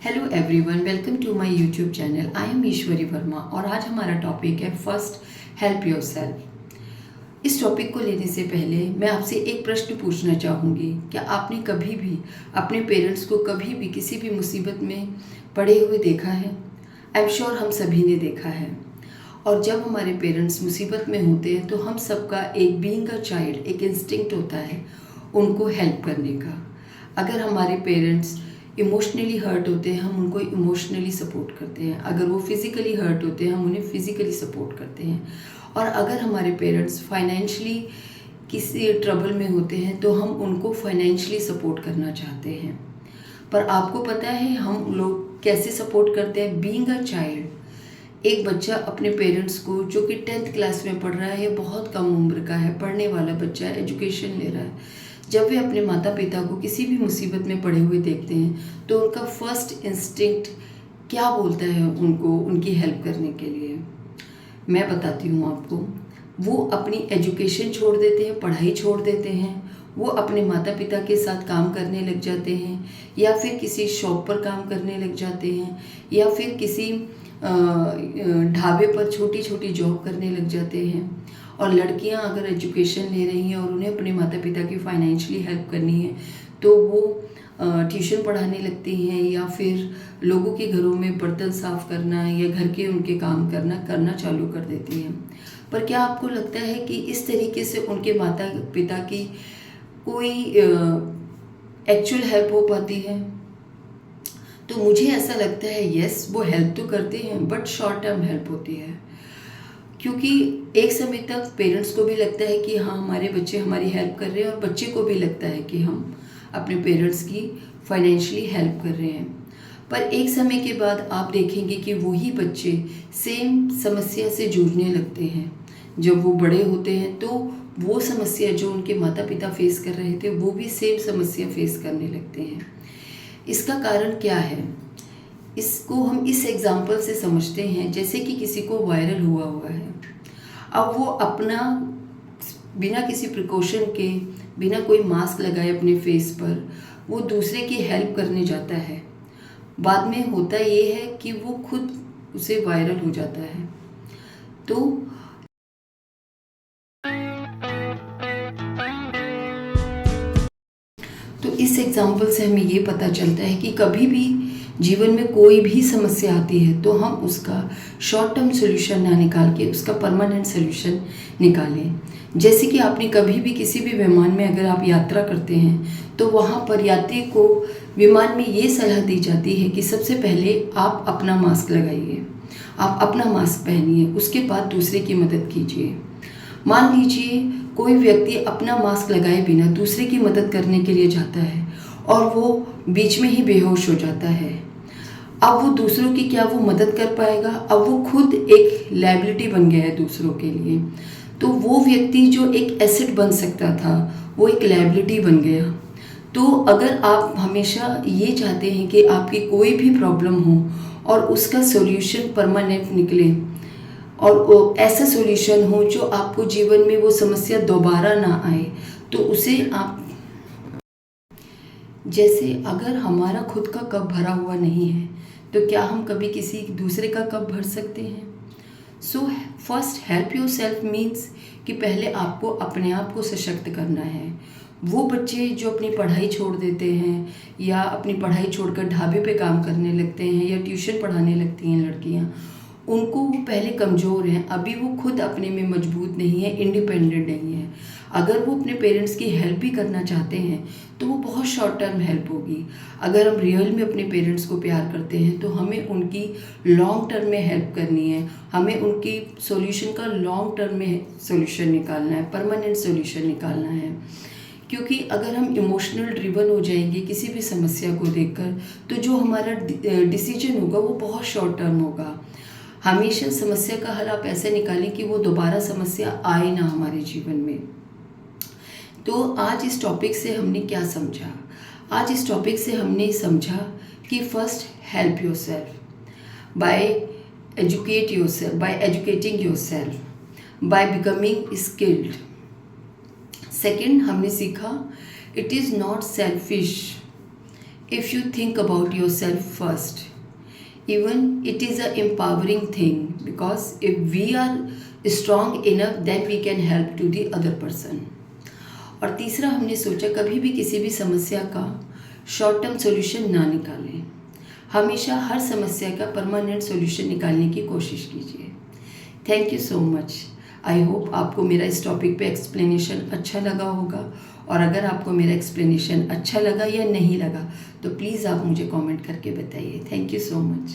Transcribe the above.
Hello everyone, welcome to my YouTube channel. I am Ishwari Verma और आज हमारा टॉपिक है फर्स्ट हेल्प योरसेल्फ। इस टॉपिक को लेने से पहले मैं आपसे एक प्रश्न पूछना चाहूँगी। क्या आपने कभी भी अपने पेरेंट्स को कभी भी किसी भी मुसीबत में पड़े हुए देखा है? आई एम श्योर हम सभी ने देखा है। और जब हमारे पेरेंट्स मुसीबत में होते हैं तो हम सबका एक बीइंग अ चाइल्ड एक इंस्टिंक्ट होता है उनको हेल्प करने का। अगर हमारे पेरेंट्स इमोशनली हर्ट होते हैं हम उनको इमोशनली सपोर्ट करते हैं, अगर वो फिज़िकली हर्ट होते हैं हम उन्हें फिज़िकली सपोर्ट करते हैं, और अगर हमारे पेरेंट्स फाइनेंशियली किसी ट्रबल में होते हैं तो हम उनको फाइनेंशियली सपोर्ट करना चाहते हैं। पर आपको पता है हम लोग कैसे सपोर्ट करते हैं? बीइंग अ चाइल्ड, एक बच्चा अपने पेरेंट्स को, जो कि 10th क्लास में पढ़ रहा है या बहुत कम उम्र का है, पढ़ने वाला बच्चा है, एजुकेशन ले रहा है, जब वे अपने माता पिता को किसी भी मुसीबत में पड़े हुए देखते हैं तो उनका फर्स्ट इंस्टिंक्ट क्या बोलता है उनको उनकी हेल्प करने के लिए? मैं बताती हूँ आपको। वो अपनी एजुकेशन छोड़ देते हैं, पढ़ाई छोड़ देते हैं, वो अपने माता पिता के साथ काम करने लग जाते हैं, या फिर किसी शॉप पर काम करने लग जाते हैं, या फिर किसी ढाबे पर छोटी छोटी जॉब करने लग जाते हैं। और लड़कियां अगर एजुकेशन ले रही हैं और उन्हें अपने माता पिता की फाइनेंशियली हेल्प करनी है तो वो ट्यूशन पढ़ाने लगती हैं, या फिर लोगों के घरों में बर्तन साफ़ करना या घर के उनके काम करना चालू कर देती हैं। पर क्या आपको लगता है कि इस तरीके से उनके माता पिता की कोई एक्चुअल हेल्प हो पाती है? तो मुझे ऐसा लगता है यस, वो हेल्प तो करते हैं बट शॉर्ट टर्म हेल्प होती है। क्योंकि एक समय तक पेरेंट्स को भी लगता है कि हाँ हमारे बच्चे हमारी हेल्प कर रहे हैं, और बच्चे को भी लगता है कि हम अपने पेरेंट्स की फाइनेंशियली हेल्प कर रहे हैं। पर एक समय के बाद आप देखेंगे कि वही बच्चे सेम समस्या से जूझने लगते हैं। जब वो बड़े होते हैं तो वो समस्या जो उनके माता पिता फेस कर रहे थे वो भी सेम समस्या फेस करने लगते हैं। इसका कारण क्या है? इसको हम इस एग्जाम्पल से समझते हैं, जैसे कि किसी को वायरल हुआ है। अब वो अपना बिना किसी प्रिकॉशन के, बिना कोई मास्क लगाए अपने फेस पर, वो दूसरे की हेल्प करने जाता है। बाद में होता ये है कि वो खुद उसे वायरल हो जाता है। तो इस एग्जाम्पल से हमें ये पता चलता है कि कभी भी जीवन में कोई भी समस्या आती है तो हम उसका शॉर्ट टर्म सोल्यूशन ना निकाल के उसका परमानेंट सोल्यूशन निकालें। जैसे कि आपने कभी भी किसी भी विमान में अगर आप यात्रा करते हैं तो वहाँ पर यात्री को विमान में ये सलाह दी जाती है कि सबसे पहले आप अपना मास्क लगाइए, आप अपना मास्क पहनिए, उसके बाद दूसरे की मदद कीजिए। मान लीजिए कोई व्यक्ति अपना मास्क लगाए बिना दूसरे की मदद करने के लिए जाता है और वो बीच में ही बेहोश हो जाता है। अब वो दूसरों की क्या वो मदद कर पाएगा? अब वो खुद एक लायबिलिटी बन गया है दूसरों के लिए। तो वो व्यक्ति जो एक एसेट बन सकता था वो एक लायबिलिटी बन गया। तो अगर आप हमेशा ये चाहते हैं कि आपकी कोई भी प्रॉब्लम हो और उसका सॉल्यूशन परमानेंट निकले, और वो ऐसा सॉल्यूशन हो जो आपको जीवन में वो समस्या दोबारा ना आए, तो उसे आप, जैसे अगर हमारा खुद का कप भरा हुआ नहीं है तो क्या हम कभी किसी दूसरे का कप भर सकते हैं? So first help your self means कि पहले आपको अपने आप को सशक्त करना है। वो बच्चे जो अपनी पढ़ाई छोड़ देते हैं या अपनी पढ़ाई छोड़कर ढाबे पे काम करने लगते हैं या ट्यूशन पढ़ाने लगती हैं लड़कियाँ, उनको वो पहले कमज़ोर हैं, अभी वो खुद अपने में मजबूत नहीं है, इंडिपेंडेंट नहीं है। अगर वो अपने पेरेंट्स की हेल्प भी करना चाहते हैं तो वो बहुत शॉर्ट टर्म हेल्प होगी। अगर हम रियल में अपने पेरेंट्स को प्यार करते हैं तो हमें उनकी लॉन्ग टर्म में हेल्प करनी है, हमें उनकी सॉल्यूशन का लॉन्ग टर्म में सॉल्यूशन निकालना है, परमानेंट सॉल्यूशन निकालना है। क्योंकि अगर हम इमोशनल ड्रिवन हो जाएंगे किसी भी समस्या को देखकर तो जो हमारा डिसीजन होगा वो बहुत शॉर्ट टर्म होगा। हमेशा समस्या का हल आप ऐसे निकालें कि वो दोबारा समस्या आए ना हमारे जीवन में। तो आज इस टॉपिक से हमने क्या समझा? आज इस टॉपिक से हमने समझा कि first help yourself by educating yourself, by becoming skilled. Second हमने सीखा it is not selfish if you think about yourself first. Even it is a empowering thing, because if we are strong enough, then we can help to the other person. और तीसरा हमने सोचा, कभी भी किसी भी समस्या का शॉर्ट टर्म सॉल्यूशन ना निकालें, हमेशा हर समस्या का परमानेंट सॉल्यूशन निकालने की कोशिश कीजिए। Thank you so much. I hope आपको मेरा इस टॉपिक पे एक्सप्लेनेशन अच्छा लगा होगा, और अगर आपको मेरा एक्सप्लेनेशन अच्छा लगा या नहीं लगा तो प्लीज़ आप मुझे कमेंट करके बताइए। Thank you so much.